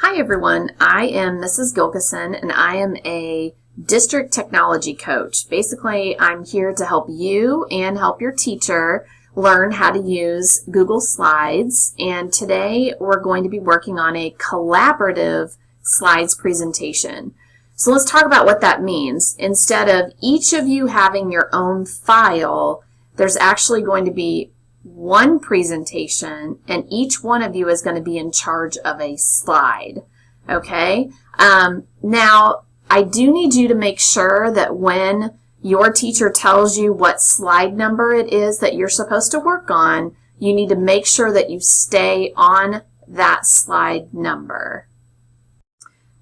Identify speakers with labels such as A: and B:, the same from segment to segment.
A: Hi everyone, I am Mrs. Gilkison and I am a district technology coach. Basically, I'm here to help you and help your teacher learn how to use Google Slides, and today we're going to be working on a collaborative slides presentation. So let's talk about what that means. Instead of each of you having your own file, there's actually going to be one presentation, and each one of you is going to be in charge of a slide. Okay? Now, I do need you to make sure that when your teacher tells you what slide number it is that you're supposed to work on, you need to make sure that you stay on that slide number.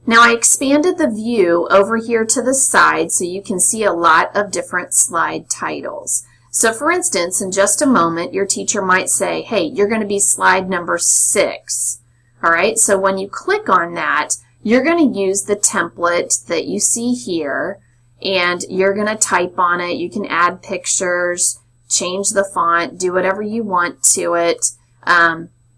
A: Now, I expanded the view over here to the side so you can see a lot of different slide titles. So for instance, in just a moment, your teacher might say, hey, you're going to be slide number 6. All right, so when you click on that, you're going to use the template that you see here, and you're going to type on it. You can add pictures, change the font, do whatever you want to it,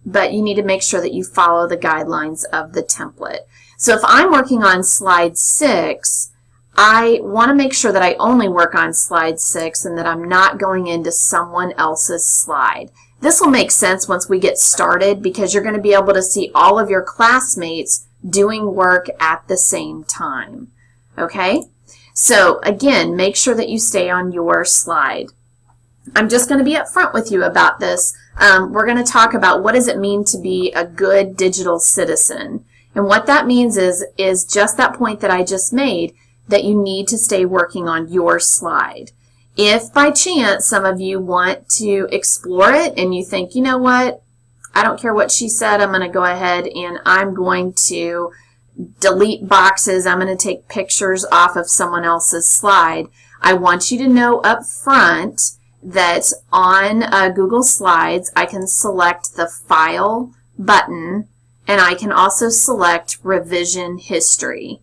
A: but you need to make sure that you follow the guidelines of the template. So if I'm working on slide 6, I want to make sure that I only work on slide 6 and that I'm not going into someone else's slide. This will make sense once we get started because you're going to be able to see all of your classmates doing work at the same time. Okay? So again, make sure that you stay on your slide. I'm just going to be upfront with you about this. We're going to talk about what does it mean to be a good digital citizen. And what that means is just that point that I just made, that you need to stay working on your slide. If by chance some of you want to explore it and you think, you know what, I don't care what she said, I'm going to go ahead and I'm going to delete boxes, I'm going to take pictures off of someone else's slide, I want you to know up front that on Google Slides I can select the File button and I can also select Revision History.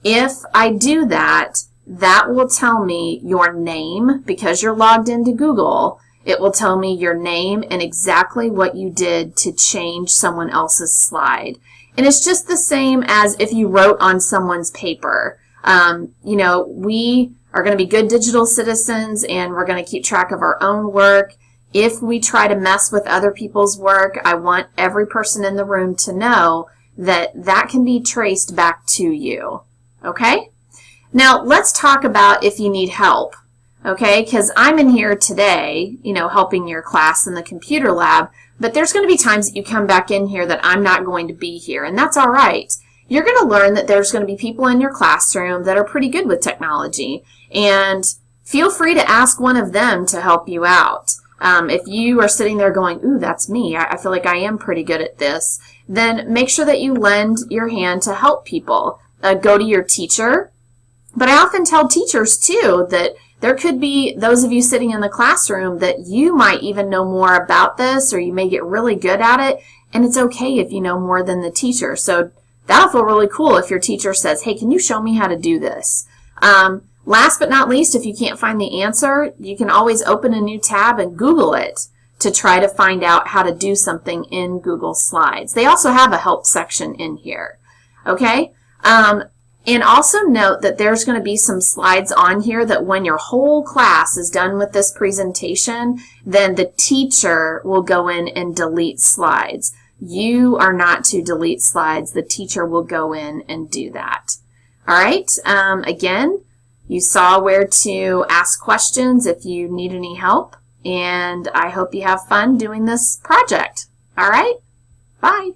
A: If I do that, that will tell me your name. Because you're logged into Google, it will tell me your name and exactly what you did to change someone else's slide. And it's just the same as if you wrote on someone's paper. You know, we are going to be good digital citizens and we're going to keep track of our own work. If we try to mess with other people's work, I want every person in the room to know that that can be traced back to you. Okay? Now, let's talk about if you need help. Okay? Because I'm in here today, you know, helping your class in the computer lab, but there's going to be times that you come back in here that I'm not going to be here, and that's all right. You're going to learn that there's going to be people in your classroom that are pretty good with technology, and feel free to ask one of them to help you out. If you are sitting there going, ooh, that's me, I feel like I am pretty good at this, then make sure that you lend your hand to help people. Go to your teacher. But I often tell teachers, too, that there could be those of you sitting in the classroom that you might even know more about this, or you may get really good at it, and it's okay if you know more than the teacher. So that'll feel really cool if your teacher says, hey, can you show me how to do this? Last but not least, if you can't find the answer, you can always open a new tab and Google it to try to find out how to do something in Google Slides. They also have a help section in here. Okay? And also note that there's going to be some slides on here that when your whole class is done with this presentation, then the teacher will go in and delete slides. You are not to delete slides. The teacher will go in and do that. All right. Again, you saw where to ask questions if you need any help, and I hope you have fun doing this project. All right. Bye.